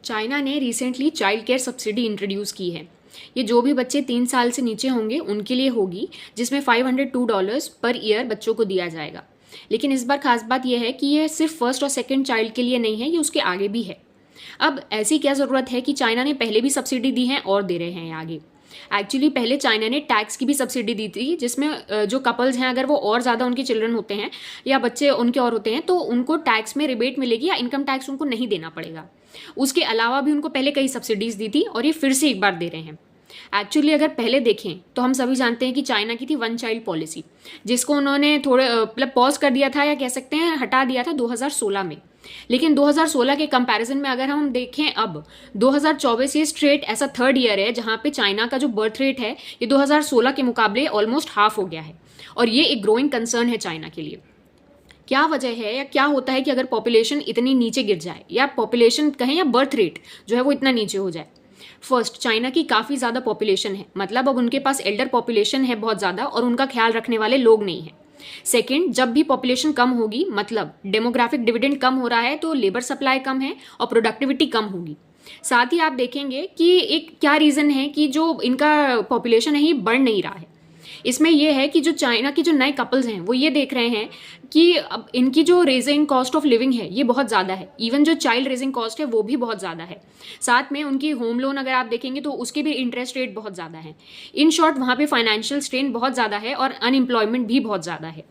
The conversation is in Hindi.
चाइना ने recently child care subsidy introduce की है। ये जो भी बच्चे 3 साल से नीचे होंगे उनके लिए होगी, जिसमें $502 पर ईयर बच्चों को दिया जाएगा। लेकिन इस बार खास बात यह है कि ये सिर्फ फर्स्ट और सेकंड चाइल्ड के लिए नहीं है, ये उसके आगे भी है। अब ऐसी क्या ज़रूरत है कि चाइना ने पहले भी सब्सिडी दी है और दे रहे हैं आगे। एक्चुअली पहले चाइना ने टैक्स की भी सब्सिडी दी थी, जिसमें जो कपल्स हैं अगर वो और ज़्यादा उनके चिल्ड्रन होते हैं या बच्चे उनके और होते हैं तो उनको टैक्स में रिबेट मिलेगी या इनकम टैक्स उनको नहीं देना पड़ेगा। उसके अलावा भी उनको पहले कई सब्सिडीज़ दी थी और ये फिर से एक बार दे रहे हैं। एक्चुअली अगर पहले देखें तो हम सभी जानते हैं कि चाइना की थी वन चाइल्ड पॉलिसी, जिसको उन्होंने थोड़े मतलब पॉज कर दिया था या कह सकते हैं हटा दिया था 2016 में। लेकिन 2016 के कंपैरिजन में अगर हम देखें अब 2024 ये स्ट्रेट ऐसा थर्ड ईयर है जहां पे चाइना का जो बर्थ रेट है ये 2016 के मुकाबले ऑलमोस्ट हाफ हो गया है और ये एक ग्रोइंग कंसर्न है चाइना के लिए। क्या वजह है या क्या होता है कि अगर पॉपुलेशन इतनी नीचे गिर जाए या पॉपुलेशन कहें या बर्थ रेट जो है वो इतना नीचे हो जाए। फर्स्ट, चाइना की काफ़ी ज़्यादा पॉपुलेशन है, मतलब अब उनके पास एल्डर पॉपुलेशन है बहुत ज़्यादा और उनका ख्याल रखने वाले लोग नहीं हैं। सेकेंड, जब भी पॉपुलेशन कम होगी मतलब डेमोग्राफिक डिविडेंड कम हो रहा है तो लेबर सप्लाई कम है और प्रोडक्टिविटी कम होगी। साथ ही आप देखेंगे कि एक क्या रीज़न है कि जो इनका पॉपुलेशन है ये बढ़ नहीं रहा है। इसमें यह है कि जो चाइना के जो नए कपल्स हैं वो ये देख रहे हैं कि अब इनकी जो रेजिंग कॉस्ट ऑफ लिविंग है ये बहुत ज़्यादा है, इवन जो चाइल्ड रेजिंग कॉस्ट है वो भी बहुत ज़्यादा है। साथ में उनकी होम लोन अगर आप देखेंगे तो उसके भी इंटरेस्ट रेट बहुत ज़्यादा है। इन शॉर्ट वहाँ पे फाइनेंशियल स्ट्रेन बहुत ज़्यादा है और अनएम्प्लॉयमेंट भी बहुत ज़्यादा है।